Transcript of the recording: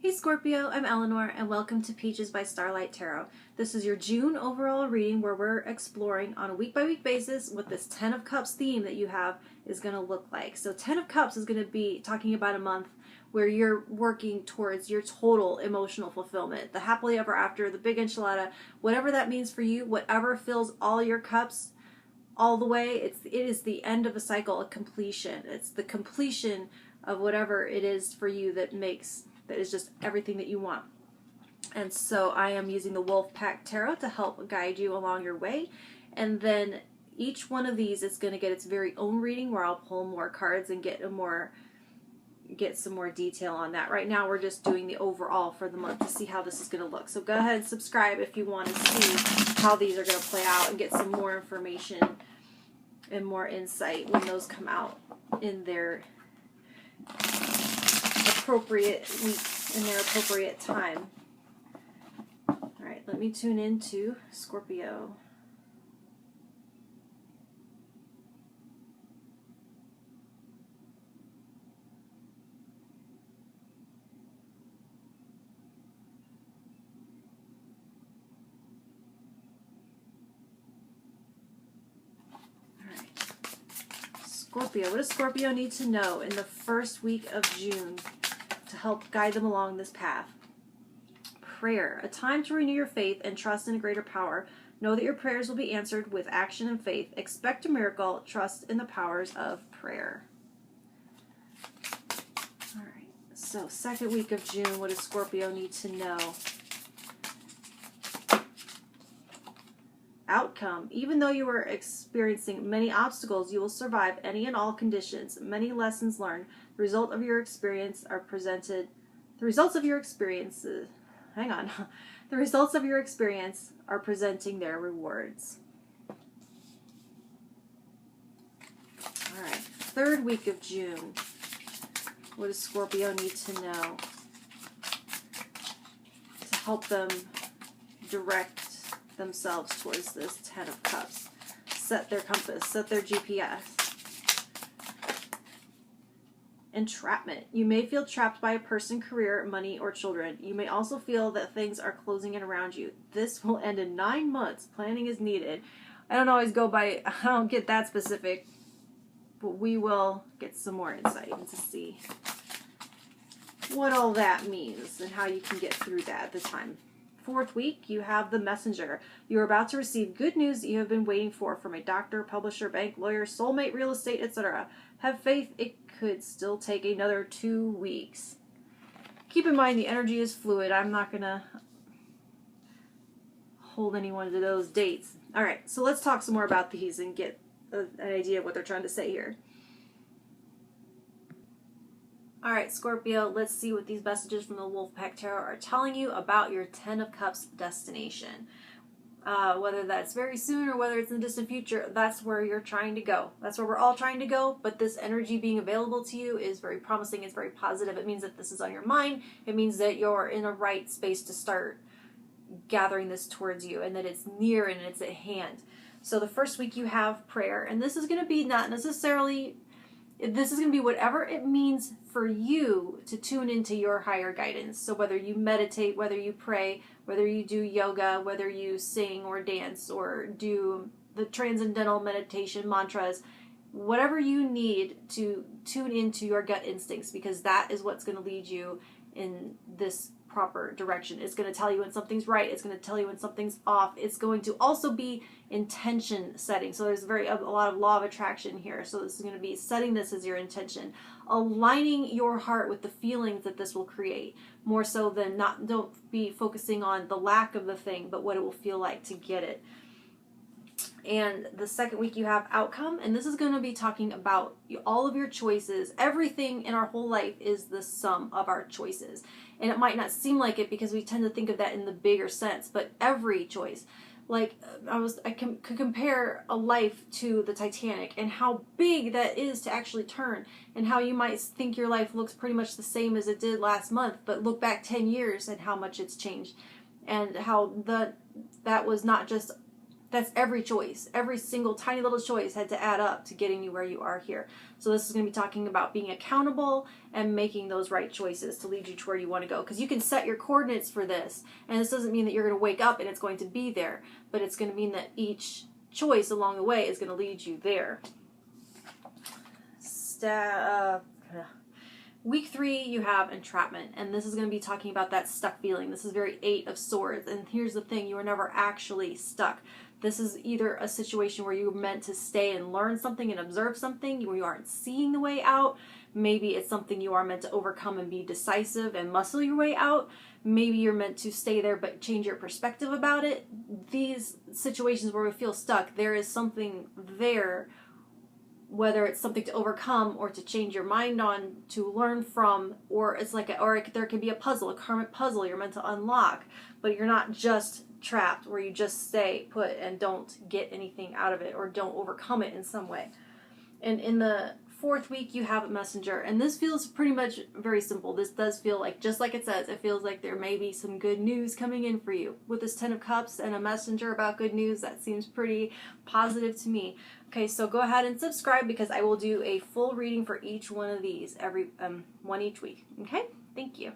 Hey Scorpio, I'm Eleanor and welcome to Peaches by Starlight Tarot. This is your June overall reading where we're exploring on a week-by-week basis what this 10 of Cups theme that you have is going to look like. So 10 of Cups is going to be talking about a month where you're working towards your total emotional fulfillment. The happily ever after, the big enchilada, whatever that means for you, whatever fills all your cups all the way, it is the end of a cycle, a completion. It's the completion of whatever it is for you that is just everything that you want. And so I am using the Wolf Pack Tarot to help guide you along your way. And then each one of these is going to get its very own reading where I'll pull more cards and get some more detail on that. Right now we're just doing the overall for the month to see how this is going to look. So go ahead and subscribe if you want to see how these are going to play out and get some more information and more insight when those come out in their appropriate week, in their appropriate time. All right, let me tune into Scorpio. Scorpio, what does Scorpio need to know in the first week of June to help guide them along this path? Prayer, a time to renew your faith and trust in a greater power. Know that your prayers will be answered with action and faith. Expect a miracle. Trust in the powers of prayer. All right, so second week of June, what does Scorpio need to know? Outcome. Even though you are experiencing many obstacles, you will survive any and all conditions. Many lessons learned. The results of your experience are presented. The results of your experiences. Hang on. The results of your experience are presenting their rewards. All right. Third week of June. What does Scorpio need to know to help them direct themselves towards this 10 of Cups? Set their compass, set their GPS. Entrapment. You may feel trapped by a person, career, money, or children. You may also feel that things are closing in around you. This will end in 9 months. Planning is needed. I don't always go by, I don't get that specific, but we will get some more insight to see what all that means and how you can get through that at the time. Fourth week, you have the messenger. You are about to receive good news that you have been waiting for from a doctor, publisher, bank, lawyer, soulmate, real estate, etc. Have faith, it could still take another 2 weeks. Keep in mind the energy is fluid. I'm not going to hold anyone to those dates. All right, so let's talk some more about these and get an idea of what they're trying to say here. All right, Scorpio, let's see what these messages from the Wolfpack Tarot are telling you about your 10 of Cups destination. Whether that's very soon or whether it's in the distant future, that's where you're trying to go. That's where we're all trying to go, but this energy being available to you is very promising. It's very positive. It means that this is on your mind. It means that you're in a right space to start gathering this towards you and that it's near and it's at hand. So the first week you have prayer, and this is going to be not necessarily... This is going to be whatever it means for you to tune into your higher guidance. So whether you meditate, whether you pray, whether you do yoga, whether you sing or dance or do the transcendental meditation mantras, whatever you need to tune into your gut instincts, because that is what's going to lead you in this proper direction. It's going to tell you when something's right. It's going to tell you when something's off. It's going to also be intention setting. So there's a lot of law of attraction here. So this is going to be setting this as your intention, aligning your heart with the feelings that this will create, more so than don't be focusing on the lack of the thing, but what it will feel like to get it. And the second week you have outcome, and this is going to be talking about all of your choices. Everything in our whole life is the sum of our choices. And it might not seem like it because we tend to think of that in the bigger sense, but every choice. Like, I could compare a life to the Titanic and how big that is to actually turn, and how you might think your life looks pretty much the same as it did last month, but look back 10 years and how much it's changed, and how that was not just That's every choice. Every single tiny little choice had to add up to getting you where you are here. So this is going to be talking about being accountable and making those right choices to lead you to where you want to go. Because you can set your coordinates for this. And this doesn't mean that you're going to wake up and it's going to be there. But it's going to mean that each choice along the way is going to lead you there. Week 3, you have entrapment, and this is going to be talking about that stuck feeling. This is very 8 of Swords, and here's the thing, you are never actually stuck. This is either a situation where you were meant to stay and learn something and observe something, where you aren't seeing the way out. Maybe it's something you are meant to overcome and be decisive and muscle your way out. Maybe you're meant to stay there but change your perspective about it. These situations where we feel stuck, there is something there, whether it's something to overcome or to change your mind on, to learn from, or it's like there could be a puzzle, a karmic puzzle you're meant to unlock, but you're not just trapped where you just stay put and don't get anything out of it or don't overcome it in some way. And in the 4th week, you have a messenger, and this feels pretty much very simple. This does feel like, just like it says, it feels like there may be some good news coming in for you. With this 10 of Cups and a messenger about good news, that seems pretty positive to me. Okay, so go ahead and subscribe because I will do a full reading for each one of these, one each week. Okay, thank you.